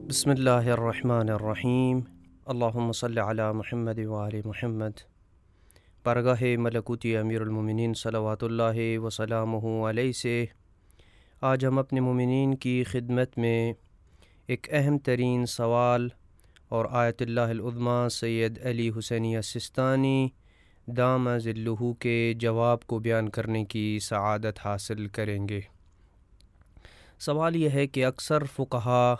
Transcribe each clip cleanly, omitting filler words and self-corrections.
بسم اللہ الرحمن الرحیم۔ اللہم صلی علی محمد وآل محمد۔ بارگاہ ملکوتی امیر المومنین صلوات اللہ وسلامہ علیہ سے آج ہم اپنے مومنین کی خدمت میں ایک اہم ترین سوال اور آیت اللہ العظمیٰ سید علی حسینی السیستانی دام ظلہ کے جواب کو بیان کرنے کی سعادت حاصل کریں گے۔ سوال یہ ہے کہ اکثر فقہا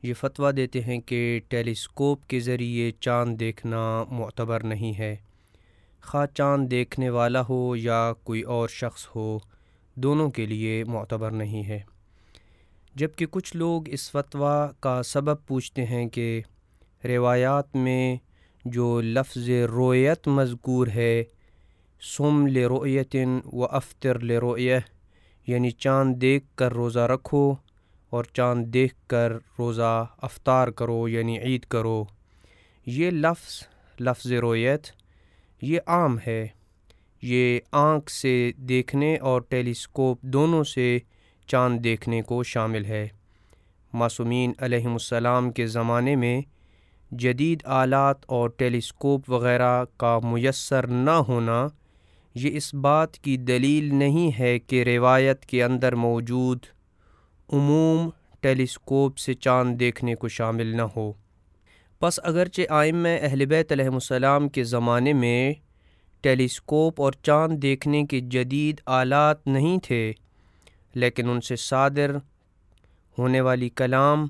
یہ فتویٰ دیتے ہیں کہ ٹیلیسکوپ کے ذریعے چاند دیکھنا معتبر نہیں ہے، خواہ چاند دیکھنے والا ہو یا کوئی اور شخص ہو، دونوں کے لیے معتبر نہیں ہے۔ جبکہ کچھ لوگ اس فتویٰ کا سبب پوچھتے ہیں کہ روایات میں جو لفظ رؤیت مذکور ہے، صم لرؤیت و افطر لرؤیہ، یعنی چاند دیکھ کر روزہ رکھو اور چاند دیکھ کر روزہ افطار کرو یعنی عید کرو، یہ لفظ رؤیت یہ عام ہے، یہ آنکھ سے دیکھنے اور ٹیلیسکوپ دونوں سے چاند دیکھنے کو شامل ہے۔ معصومین علیہم السلام کے زمانے میں جدید آلات اور ٹیلیسکوپ وغیرہ کا میسر نہ ہونا یہ اس بات کی دلیل نہیں ہے کہ روایت کے اندر موجود عموم ٹیلیسکوپ سے چاند دیکھنے کو شامل نہ ہو۔ پس اگرچہ ائمہ اہل بیت علیہم السلام کے زمانے میں ٹیلیسکوپ اور چاند دیکھنے کے جدید آلات نہیں تھے، لیکن ان سے صادر ہونے والی کلام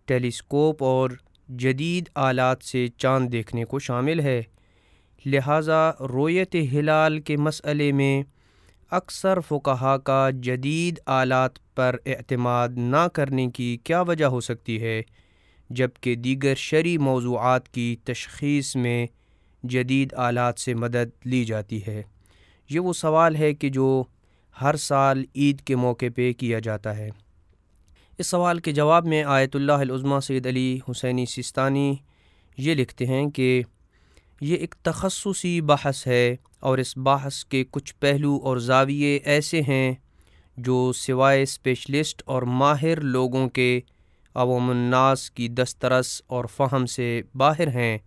ٹیلیسکوپ اور جدید آلات سے چاند دیکھنے کو شامل ہے۔ لہٰذا رؤیت ہلال کے مسئلے میں اکثر فقہا کا جدید آلات پر اعتماد نہ کرنے کی کیا وجہ ہو سکتی ہے، جبکہ دیگر شرعی موضوعات کی تشخیص میں جدید آلات سے مدد لی جاتی ہے؟ یہ وہ سوال ہے کہ جو ہر سال عید کے موقع پہ کیا جاتا ہے۔ اس سوال کے جواب میں آیت اللہ العظمیٰ سید علی حسینی سیستانی یہ لکھتے ہیں کہ یہ ایک تخصصی بحث ہے اور اس بحث کے کچھ پہلو اور زاویے ایسے ہیں جو سوائے اسپیشلسٹ اور ماہر لوگوں کے عوام الناس کی دسترس اور فہم سے باہر ہیں،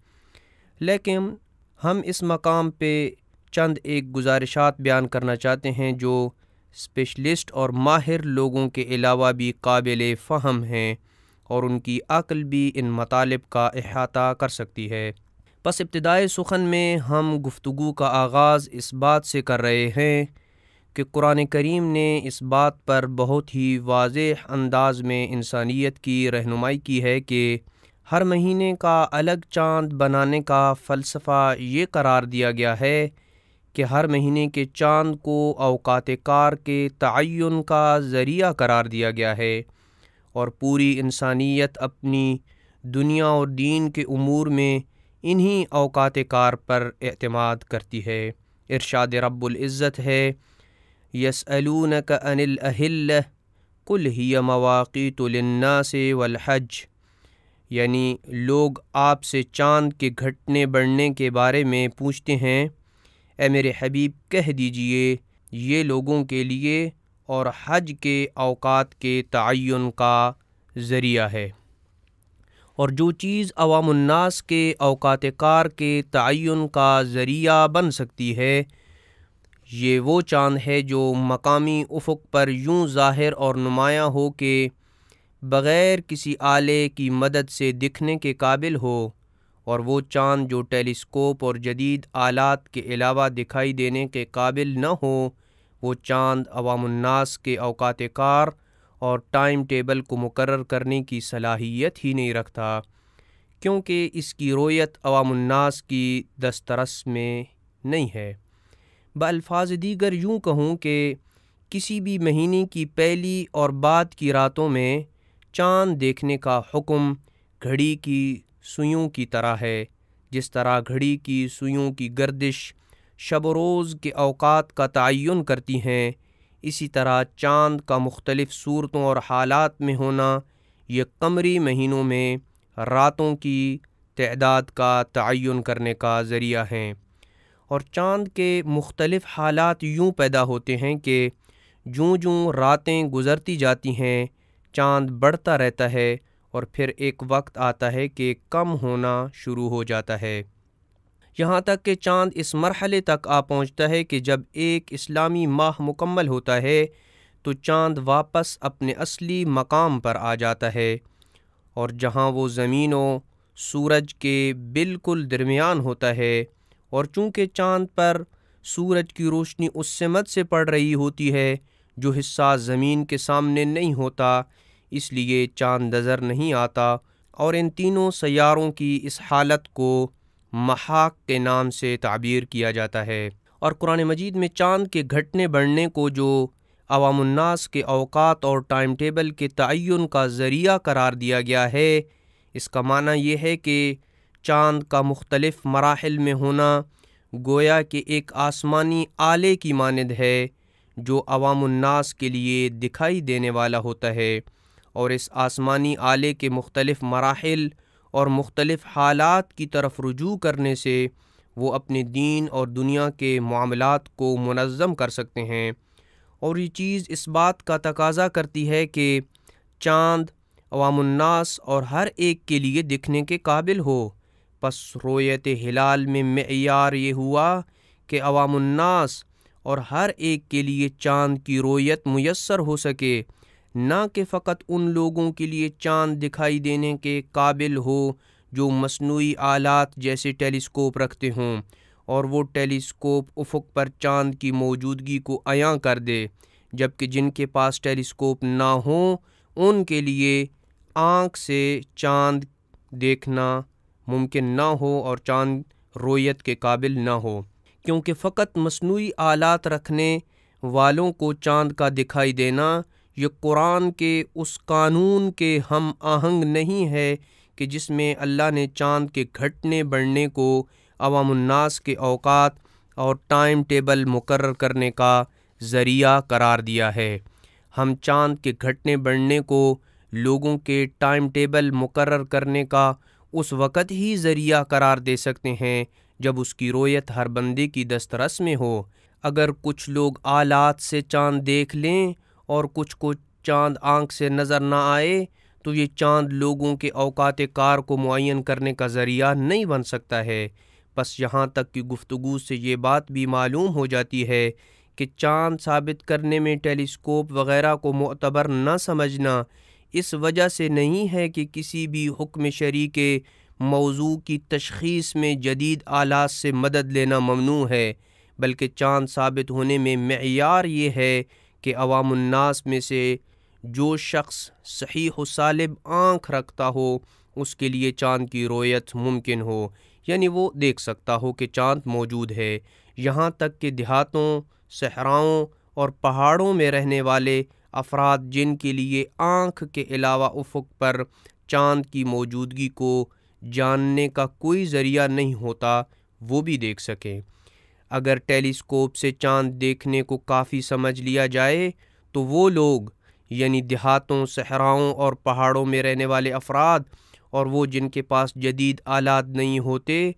لیکن ہم اس مقام پہ چند ایک گزارشات بیان کرنا چاہتے ہیں جو اسپیشلسٹ اور ماہر لوگوں کے علاوہ بھی قابل فہم ہیں اور ان کی عقل بھی ان مطالب کا احاطہ کر سکتی ہے۔ پس ابتدائی سخن میں ہم گفتگو کا آغاز اس بات سے کر رہے ہیں کہ قرآن کریم نے اس بات پر بہت ہی واضح انداز میں انسانیت کی رہنمائی کی ہے کہ ہر مہینے کا الگ چاند بنانے کا فلسفہ یہ قرار دیا گیا ہے کہ ہر مہینے کے چاند کو اوقات کار کے تعین کا ذریعہ قرار دیا گیا ہے، اور پوری انسانیت اپنی دنیا اور دین کے امور میں انہی اوقات کار پر اعتماد کرتی ہے۔ ارشاد رب العزت ہے، یسألونک عن الأہلہ قل ہی مواقیت للناس والحج، یعنی لوگ آپ سے چاند کے گھٹنے بڑھنے کے بارے میں پوچھتے ہیں، اے میرے حبیب کہہ دیجئے یہ لوگوں کے لیے اور حج کے اوقات کے تعین کا ذریعہ ہے۔ اور جو چیز عوام الناس کے اوقات کار کے تعین کا ذریعہ بن سکتی ہے، یہ وہ چاند ہے جو مقامی افق پر یوں ظاہر اور نمایاں ہو کہ بغیر کسی آلے کی مدد سے دکھنے کے قابل ہو، اور وہ چاند جو ٹیلیسکوپ اور جدید آلات کے علاوہ دکھائی دینے کے قابل نہ ہو، وہ چاند عوام الناس کے اوقات کار اور ٹائم ٹیبل کو مقرر کرنے کی صلاحیت ہی نہیں رکھتا، کیونکہ اس کی رؤیت عوام الناس کی دسترس میں نہیں ہے۔ بالفاظ دیگر یوں کہوں کہ کسی بھی مہینے کی پہلی اور بعد کی راتوں میں چاند دیکھنے کا حکم گھڑی کی سوئیوں کی طرح ہے، جس طرح گھڑی کی سوئیوں کی گردش شب و روز کے اوقات کا تعین کرتی ہیں، اسی طرح چاند کا مختلف صورتوں اور حالات میں ہونا یہ قمری مہینوں میں راتوں کی تعداد کا تعین کرنے کا ذریعہ ہیں۔ اور چاند کے مختلف حالات یوں پیدا ہوتے ہیں کہ جوں جوں راتیں گزرتی جاتی ہیں چاند بڑھتا رہتا ہے اور پھر ایک وقت آتا ہے کہ کم ہونا شروع ہو جاتا ہے، یہاں تک کہ چاند اس مرحلے تک آ پہنچتا ہے کہ جب ایک اسلامی ماہ مکمل ہوتا ہے تو چاند واپس اپنے اصلی مقام پر آ جاتا ہے، اور جہاں وہ زمین و سورج کے بالکل درمیان ہوتا ہے، اور چونکہ چاند پر سورج کی روشنی اس سمت سے پڑ رہی ہوتی ہے جو حصہ زمین کے سامنے نہیں ہوتا، اس لیے چاند نظر نہیں آتا، اور ان تینوں سیاروں کی اس حالت کو محاق کے نام سے تعبیر کیا جاتا ہے۔ اور قرآن مجید میں چاند کے گھٹنے بڑھنے کو جو عوام الناس کے اوقات اور ٹائم ٹیبل کے تعین کا ذریعہ قرار دیا گیا ہے، اس کا معنی یہ ہے کہ چاند کا مختلف مراحل میں ہونا گویا کہ ایک آسمانی آلے کی مانند ہے جو عوام الناس کے لیے دکھائی دینے والا ہوتا ہے، اور اس آسمانی آلے کے مختلف مراحل اور مختلف حالات کی طرف رجوع کرنے سے وہ اپنے دین اور دنیا کے معاملات کو منظم کر سکتے ہیں، اور یہ چیز اس بات کا تقاضا کرتی ہے کہ چاند عوام الناس اور ہر ایک کے لیے دکھنے کے قابل ہو۔ پس رویت ہلال میں معیار یہ ہوا کہ عوام الناس اور ہر ایک کے لیے چاند کی رویت میسر ہو سکے، نہ کہ فقط ان لوگوں کے لیے چاند دکھائی دینے کے قابل ہو جو مصنوعی آلات جیسے ٹیلیسکوپ رکھتے ہوں، اور وہ ٹیلیسکوپ افق پر چاند کی موجودگی کو عیاں کر دے، جبکہ جن کے پاس ٹیلیسکوپ نہ ہوں ان کے لیے آنکھ سے چاند دیکھنا ممکن نہ ہو اور چاند رویت کے قابل نہ ہو، کیونکہ فقط مصنوعی آلات رکھنے والوں کو چاند کا دکھائی دینا یہ قرآن کے اس قانون کے ہم آہنگ نہیں ہے کہ جس میں اللہ نے چاند کے گھٹنے بڑھنے کو عوام الناس کے اوقات اور ٹائم ٹیبل مقرر کرنے کا ذریعہ قرار دیا ہے۔ ہم چاند کے گھٹنے بڑھنے کو لوگوں کے ٹائم ٹیبل مقرر کرنے کا اس وقت ہی ذریعہ قرار دے سکتے ہیں جب اس کی رویت ہر بندے کی دسترس میں ہو۔ اگر کچھ لوگ آلات سے چاند دیکھ لیں اور کچھ کو چاند آنکھ سے نظر نہ آئے تو یہ چاند لوگوں کے اوقات کار کو معین کرنے کا ذریعہ نہیں بن سکتا ہے۔ بس یہاں تک کہ گفتگو سے یہ بات بھی معلوم ہو جاتی ہے کہ چاند ثابت کرنے میں ٹیلیسکوپ وغیرہ کو معتبر نہ سمجھنا اس وجہ سے نہیں ہے کہ کسی بھی حکم شرعی کے موضوع کی تشخیص میں جدید آلات سے مدد لینا ممنوع ہے، بلکہ چاند ثابت ہونے میں معیار یہ ہے کہ عوام الناس میں سے جو شخص صحیح و سالم آنکھ رکھتا ہو اس کے لیے چاند کی رویت ممکن ہو، یعنی وہ دیکھ سکتا ہو کہ چاند موجود ہے۔ یہاں تک کہ دیہاتوں، صحراؤں اور پہاڑوں میں رہنے والے افراد جن کے لیے آنکھ کے علاوہ افق پر چاند کی موجودگی کو جاننے کا کوئی ذریعہ نہیں ہوتا وہ بھی دیکھ سکیں۔ اگر ٹیلیسکوپ سے چاند دیکھنے کو کافی سمجھ لیا جائے تو وہ لوگ یعنی دیہاتوں، صحراؤں اور پہاڑوں میں رہنے والے افراد اور وہ جن کے پاس جدید آلات نہیں ہوتے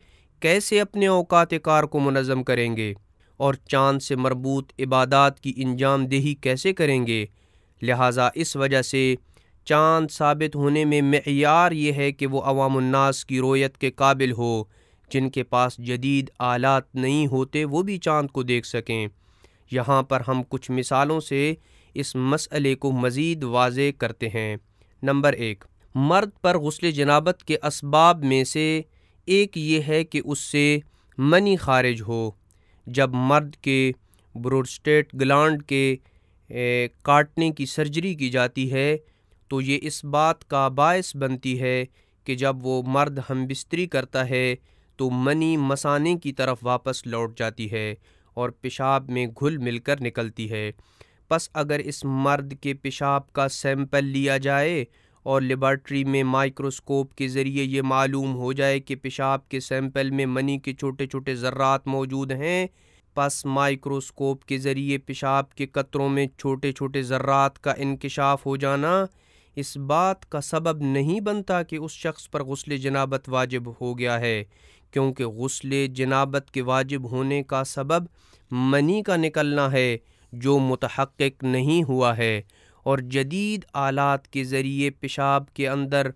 کیسے اپنے اوقات کار کو منظم کریں گے اور چاند سے مربوط عبادات کی انجام دہی کیسے کریں گے؟ لہٰذا اس وجہ سے چاند ثابت ہونے میں معیار یہ ہے کہ وہ عوام الناس کی رویت کے قابل ہو، جن کے پاس جدید آلات نہیں ہوتے وہ بھی چاند کو دیکھ سکیں۔ یہاں پر ہم کچھ مثالوں سے اس مسئلے کو مزید واضح کرتے ہیں۔ نمبر 1، مرد پر غسل جنابت کے اسباب میں سے ایک یہ ہے کہ اس سے منی خارج ہو۔ جب مرد کے پروسٹیٹ گلانڈ کے کاٹنے کی سرجری کی جاتی ہے تو یہ اس بات کا باعث بنتی ہے کہ جب وہ مرد ہم بستری کرتا ہے تو منی مثانے کی طرف واپس لوٹ جاتی ہے اور پیشاب میں گھل مل کر نکلتی ہے۔ پس اگر اس مرد کے پیشاب کا سیمپل لیا جائے اور لیبارٹری میں مائکروسکوپ کے ذریعے یہ معلوم ہو جائے کہ پیشاب کے سیمپل میں منی کے چھوٹے چھوٹے ذرات موجود ہیں، پس مائکروسکوپ کے ذریعے پیشاب کے قطروں میں چھوٹے چھوٹے ذرات کا انکشاف ہو جانا اس بات کا سبب نہیں بنتا کہ اس شخص پر غسل جنابت واجب ہو گیا ہے، کیونکہ غسل جنابت کے واجب ہونے کا سبب منی کا نکلنا ہے جو متحقق نہیں ہوا ہے، اور جدید آلات کے ذریعے پیشاب کے اندر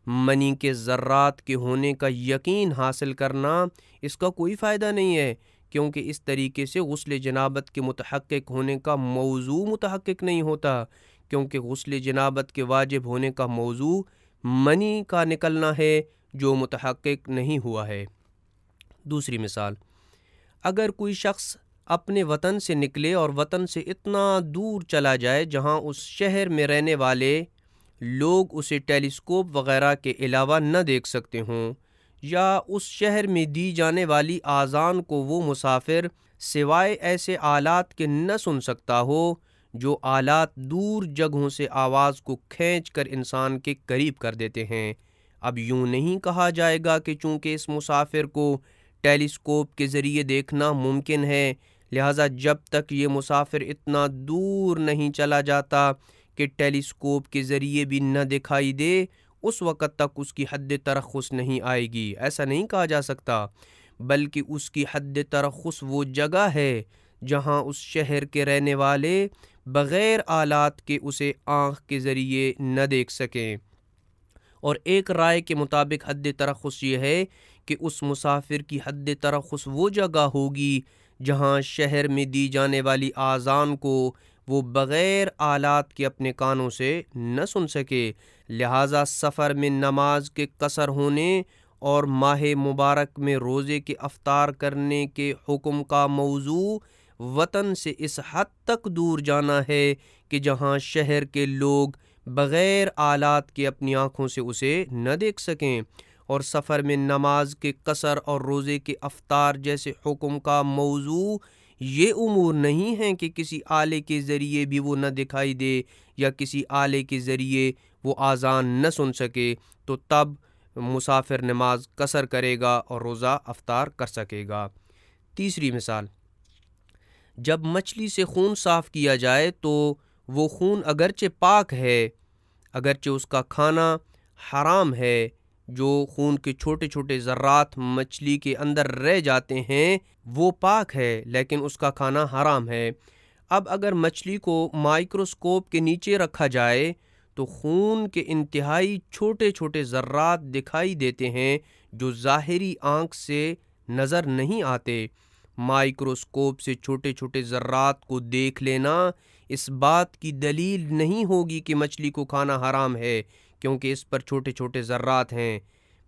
منی کے ذرات کے ہونے کا یقین حاصل کرنا اس کا کوئی فائدہ نہیں ہے، کیونکہ اس طریقے سے غسل جنابت کے متحقق ہونے کا موضوع متحقق نہیں ہوتا، کیونکہ غسل جنابت کے واجب ہونے کا موضوع منی کا نکلنا ہے جو متحقق نہیں ہوا ہے۔ دوسری مثال، اگر کوئی شخص اپنے وطن سے نکلے اور وطن سے اتنا دور چلا جائے جہاں اس شہر میں رہنے والے لوگ اسے ٹیلیسکوپ وغیرہ کے علاوہ نہ دیکھ سکتے ہوں، یا اس شہر میں دی جانے والی آذان کو وہ مسافر سوائے ایسے آلات کے نہ سن سکتا ہو جو آلات دور جگہوں سے آواز کو کھینچ کر انسان کے قریب کر دیتے ہیں، اب یوں نہیں کہا جائے گا کہ چونکہ اس مسافر کو ٹیلیسکوپ کے ذریعے دیکھنا ممکن ہے، لہٰذا جب تک یہ مسافر اتنا دور نہیں چلا جاتا کہ ٹیلیسکوپ کے ذریعے بھی نہ دکھائی دے، اس وقت تک اس کی حد ترخص نہیں آئے گی۔ ایسا نہیں کہا جا سکتا، بلکہ اس کی حد ترخص وہ جگہ ہے جہاں اس شہر کے رہنے والے بغیر آلات کے اسے آنکھ کے ذریعے نہ دیکھ سکیں۔ اور ایک رائے کے مطابق حد ترخص یہ ہے کہ اس مسافر کی حد ترخص وہ جگہ ہوگی جہاں شہر میں دی جانے والی آذان کو وہ بغیر آلات کے اپنے کانوں سے نہ سن سکے، لہٰذا سفر میں نماز کے قصر ہونے اور ماہ مبارک میں روزے کے افطار کرنے کے حکم کا موضوع وطن سے اس حد تک دور جانا ہے کہ جہاں شہر کے لوگ بغیر آلات کے اپنی آنکھوں سے اسے نہ دیکھ سکیں، اور سفر میں نماز کے قصر اور روزے کے افطار جیسے حکم کا موضوع یہ امور نہیں ہیں کہ کسی آلے کے ذریعے بھی وہ نہ دکھائی دے یا کسی آلے کے ذریعے وہ آذان نہ سن سکے، تو تب مسافر نماز قصر کرے گا اور روزہ افطار کر سکے گا۔ تیسری مثال، جب مچھلی سے خون صاف کیا جائے تو وہ خون اگرچہ پاک ہے، اگرچہ اس کا کھانا حرام ہے، جو خون کے چھوٹے چھوٹے ذرات مچھلی کے اندر رہ جاتے ہیں وہ پاک ہے، لیکن اس کا کھانا حرام ہے۔ اب اگر مچھلی کو مائکروسکوپ کے نیچے رکھا جائے تو خون کے انتہائی چھوٹے چھوٹے ذرات دکھائی دیتے ہیں جو ظاہری آنکھ سے نظر نہیں آتے۔ مائکروسکوپ سے چھوٹے چھوٹے ذرات کو دیکھ لینا اس بات کی دلیل نہیں ہوگی کہ مچھلی کو کھانا حرام ہے کیونکہ اس پر چھوٹے چھوٹے ذرات ہیں،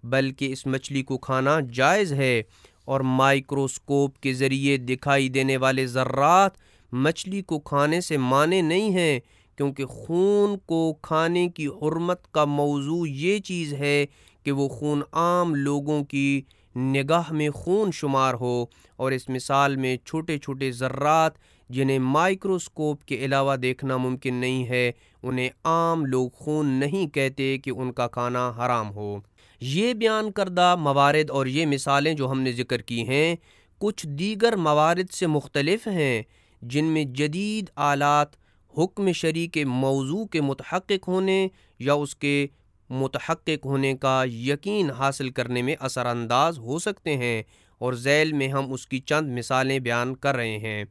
بلکہ اس مچھلی کو کھانا جائز ہے، اور مائکروسکوپ کے ذریعے دکھائی دینے والے ذرات مچھلی کو کھانے سے مانے نہیں ہیں، کیونکہ خون کو کھانے کی حرمت کا موضوع یہ چیز ہے کہ وہ خون عام لوگوں کی نگاہ میں خون شمار ہو، اور اس مثال میں چھوٹے چھوٹے ذرات جنہیں مائکروسکوپ کے علاوہ دیکھنا ممکن نہیں ہے انہیں عام لوگ خون نہیں کہتے کہ ان کا کھانا حرام ہو۔ یہ بیان کردہ موارد اور یہ مثالیں جو ہم نے ذکر کی ہیں کچھ دیگر موارد سے مختلف ہیں جن میں جدید آلات حکم شرعی کے موضوع کے متحقق ہونے یا اس کے متحقق ہونے کا یقین حاصل کرنے میں اثر انداز ہو سکتے ہیں، اور ذیل میں ہم اس کی چند مثالیں بیان کر رہے ہیں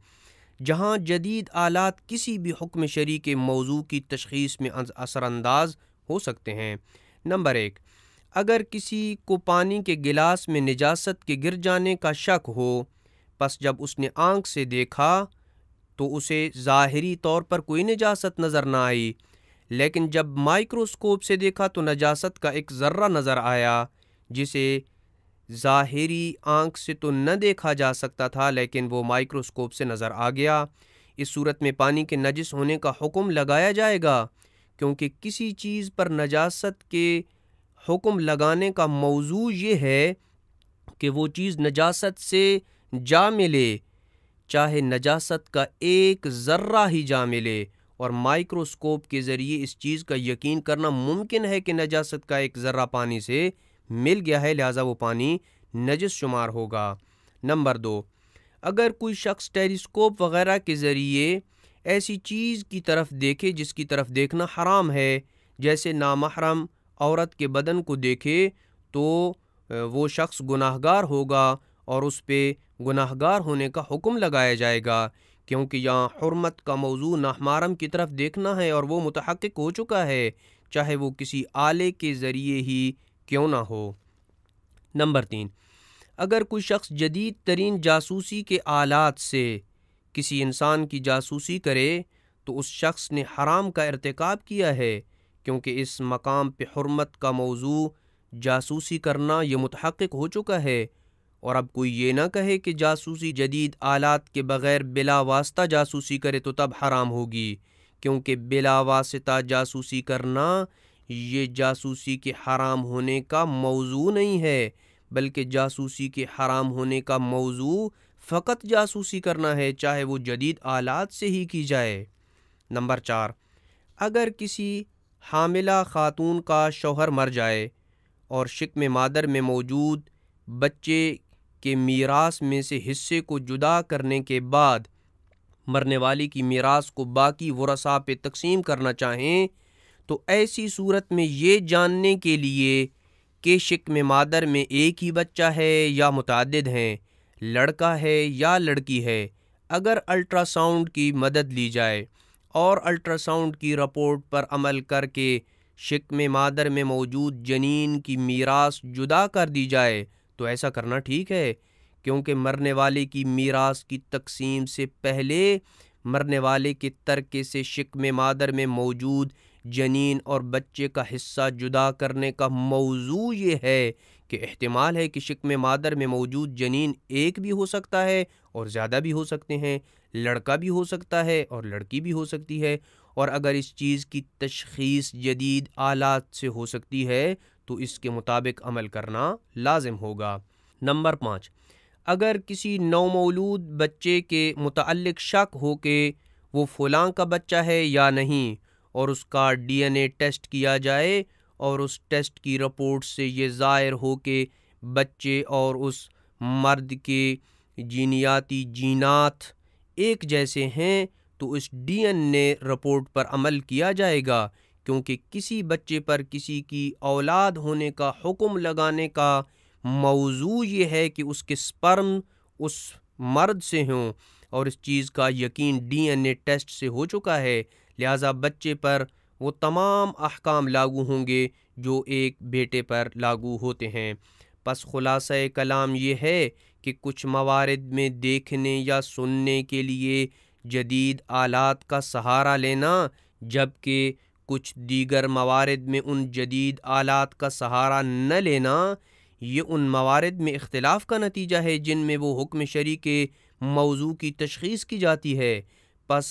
جہاں جدید آلات کسی بھی حکم شرعی کے موضوع کی تشخیص میں اثر انداز ہو سکتے ہیں۔ نمبر 1، اگر کسی کو پانی کے گلاس میں نجاست کے گر جانے کا شک ہو، پس جب اس نے آنکھ سے دیکھا تو اسے ظاہری طور پر کوئی نجاست نظر نہ آئی، لیکن جب مائکروسکوپ سے دیکھا تو نجاست کا ایک ذرہ نظر آیا جسے ظاہری آنکھ سے تو نہ دیکھا جا سکتا تھا لیکن وہ مائکروسکوپ سے نظر آ گیا۔ اس صورت میں پانی کے نجس ہونے کا حکم لگایا جائے گا، کیونکہ کسی چیز پر نجاست کے حکم لگانے کا موضوع یہ ہے کہ وہ چیز نجاست سے جا ملے، چاہے نجاست کا ایک ذرہ ہی جا ملے، اور مائکروسکوپ کے ذریعے اس چیز کا یقین کرنا ممکن ہے کہ نجاست کا ایک ذرہ پانی سے مل گیا ہے، لہٰذا وہ پانی نجس شمار ہوگا۔ نمبر 2، اگر کوئی شخص ٹیلیسکوپ وغیرہ کے ذریعے ایسی چیز کی طرف دیکھے جس کی طرف دیکھنا حرام ہے، جیسے نامحرم عورت کے بدن کو دیکھے، تو وہ شخص گناہگار ہوگا اور اس پہ گناہگار ہونے کا حکم لگایا جائے گا، کیونکہ یہاں حرمت کا موضوع نامحرم کی طرف دیکھنا ہے اور وہ متحقق ہو چکا ہے چاہے وہ کسی آلے کے ذریعے ہی کیوں نہ ہو۔ نمبر 3، اگر کوئی شخص جدید ترین جاسوسی کے آلات سے کسی انسان کی جاسوسی کرے تو اس شخص نے حرام کا ارتکاب کیا ہے، کیونکہ اس مقام پہ حرمت کا موضوع جاسوسی کرنا یہ متحقق ہو چکا ہے۔ اور اب کوئی یہ نہ کہے کہ جاسوسی جدید آلات کے بغیر بلا واسطہ جاسوسی کرے تو تب حرام ہوگی، کیونکہ بلا واسطہ جاسوسی کرنا یہ جاسوسی کے حرام ہونے کا موضوع نہیں ہے، بلکہ جاسوسی کے حرام ہونے کا موضوع فقط جاسوسی کرنا ہے، چاہے وہ جدید آلات سے ہی کی جائے۔ نمبر 4، اگر کسی حاملہ خاتون کا شوہر مر جائے اور شکم مادر میں موجود بچے کے میراث میں سے حصے کو جدا کرنے کے بعد مرنے والی کی میراث کو باقی ورثاء پہ تقسیم کرنا چاہیں تو ایسی صورت میں یہ جاننے کے لیے کہ شکم مادر میں ایک ہی بچہ ہے یا متعدد ہیں، لڑکا ہے یا لڑکی ہے، اگر الٹرا ساؤنڈ کی مدد لی جائے اور الٹرا ساؤنڈ کی رپورٹ پر عمل کر کے شکم مادر میں موجود جنین کی میراث جدا کر دی جائے تو ایسا کرنا ٹھیک ہے، کیونکہ مرنے والے کی میراث کی تقسیم سے پہلے مرنے والے کے ترکے سے شکم مادر میں موجود جنین اور بچے کا حصہ جدا کرنے کا موضوع یہ ہے کہ احتمال ہے کہ شکم مادر میں موجود جنین ایک بھی ہو سکتا ہے اور زیادہ بھی ہو سکتے ہیں، لڑکا بھی ہو سکتا ہے اور لڑکی بھی ہو سکتی ہے، اور اگر اس چیز کی تشخیص جدید آلات سے ہو سکتی ہے تو اس کے مطابق عمل کرنا لازم ہوگا۔ نمبر 5، اگر کسی نومولود بچے کے متعلق شک ہو کہ وہ فلاں کا بچہ ہے یا نہیں اور اس کا DNA ٹیسٹ کیا جائے اور اس ٹیسٹ کی رپورٹ سے یہ ظاہر ہو کہ بچے اور اس مرد کے جینیاتی جینات ایک جیسے ہیں تو اس DNA رپورٹ پر عمل کیا جائے گا، کیونکہ کسی بچے پر کسی کی اولاد ہونے کا حکم لگانے کا موضوع یہ ہے کہ اس کے سپرم اس مرد سے ہوں، اور اس چیز کا یقین DNA ٹیسٹ سے ہو چکا ہے، لہٰذا بچے پر وہ تمام احکام لاگو ہوں گے جو ایک بیٹے پر لاگو ہوتے ہیں۔ پس خلاصہ کلام یہ ہے کہ کچھ موارد میں دیکھنے یا سننے کے لیے جدید آلات کا سہارا لینا، جبکہ کچھ دیگر موارد میں ان جدید آلات کا سہارا نہ لینا، یہ ان موارد میں اختلاف کا نتیجہ ہے جن میں وہ حکم شرعی کے موضوع کی تشخیص کی جاتی ہے۔ پس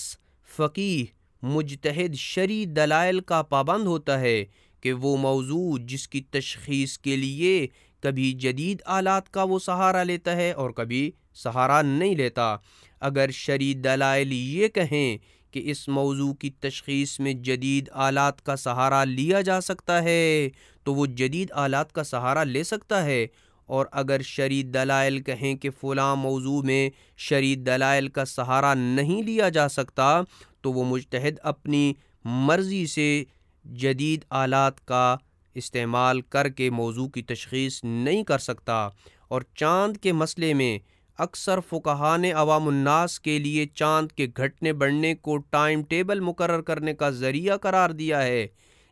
فقیہ مجتہد شرعی دلائل کا پابند ہوتا ہے کہ وہ موضوع جس کی تشخیص کے لیے کبھی جدید آلات کا وہ سہارا لیتا ہے اور کبھی سہارا نہیں لیتا۔ اگر شرعی دلائل یہ کہیں کہ اس موضوع کی تشخیص میں جدید آلات کا سہارا لیا جا سکتا ہے تو وہ جدید آلات کا سہارا لے سکتا ہے، اور اگر شرعی دلائل کہیں کہ فلاں موضوع میں شرعی دلائل کا سہارا نہیں لیا جا سکتا تو وہ مجتہد اپنی مرضی سے جدید آلات کا استعمال کر کے موضوع کی تشخیص نہیں کر سکتا۔ اور چاند کے مسئلے میں اکثر فقہاء نے عوام الناس کے لیے چاند کے گھٹنے بڑھنے کو ٹائم ٹیبل مقرر کرنے کا ذریعہ قرار دیا ہے،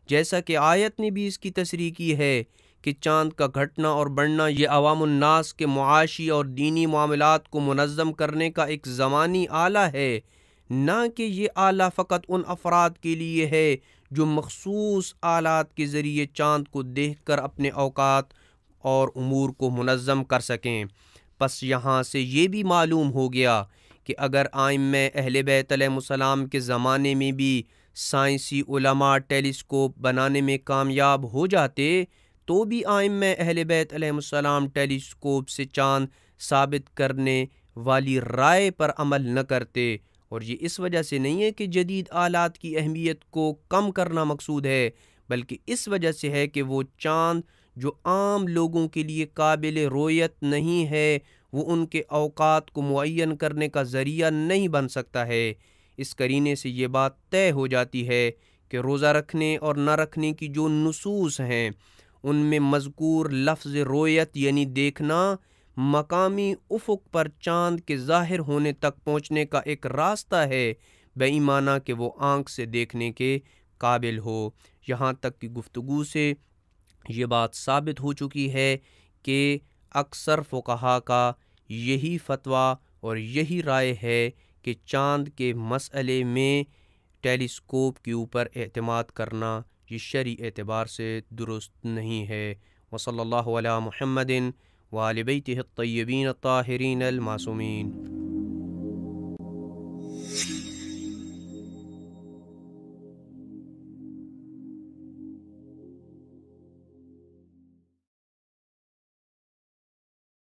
جیسا کہ آیت نے بھی اس کی تصریح کی ہے کہ چاند کا گھٹنا اور بڑھنا یہ عوام الناس کے معاشی اور دینی معاملات کو منظم کرنے کا ایک زمانی آلہ ہے، نہ کہ یہ آلہ فقط ان افراد کے لیے ہے جو مخصوص آلات کے ذریعے چاند کو دیکھ کر اپنے اوقات اور امور کو منظم کر سکیں۔ پس یہاں سے یہ بھی معلوم ہو گیا کہ اگر ائمہ اہل بیت علیہ السلام کے زمانے میں بھی سائنسی علماء ٹیلیسکوپ بنانے میں کامیاب ہو جاتے تو بھی ائمہ اہل بیت علیہ السلام ٹیلیسکوپ سے چاند ثابت کرنے والی رائے پر عمل نہ کرتے، اور یہ اس وجہ سے نہیں ہے کہ جدید آلات کی اہمیت کو کم کرنا مقصود ہے، بلکہ اس وجہ سے ہے کہ وہ چاند جو عام لوگوں کے لیے قابل رؤیت نہیں ہے وہ ان کے اوقات کو معین کرنے کا ذریعہ نہیں بن سکتا ہے۔ اس قرینے سے یہ بات طے ہو جاتی ہے کہ روزہ رکھنے اور نہ رکھنے کی جو نصوص ہیں ان میں مذکور لفظ رؤیت یعنی دیکھنا مقامی افق پر چاند کے ظاہر ہونے تک پہنچنے کا ایک راستہ ہے، بے ایمانہ کہ وہ آنکھ سے دیکھنے کے قابل ہو۔ یہاں تک کہ گفتگو سے یہ بات ثابت ہو چکی ہے کہ اکثر فقہا کا یہی فتویٰ اور یہی رائے ہے کہ چاند کے مسئلے میں ٹیلیسکوپ کے اوپر اعتماد کرنا یہ شرعی اعتبار سے درست نہیں ہے۔ وصلی اللہ علی محمد وآل بیتہ الطیبین الطاہرین المعصومین۔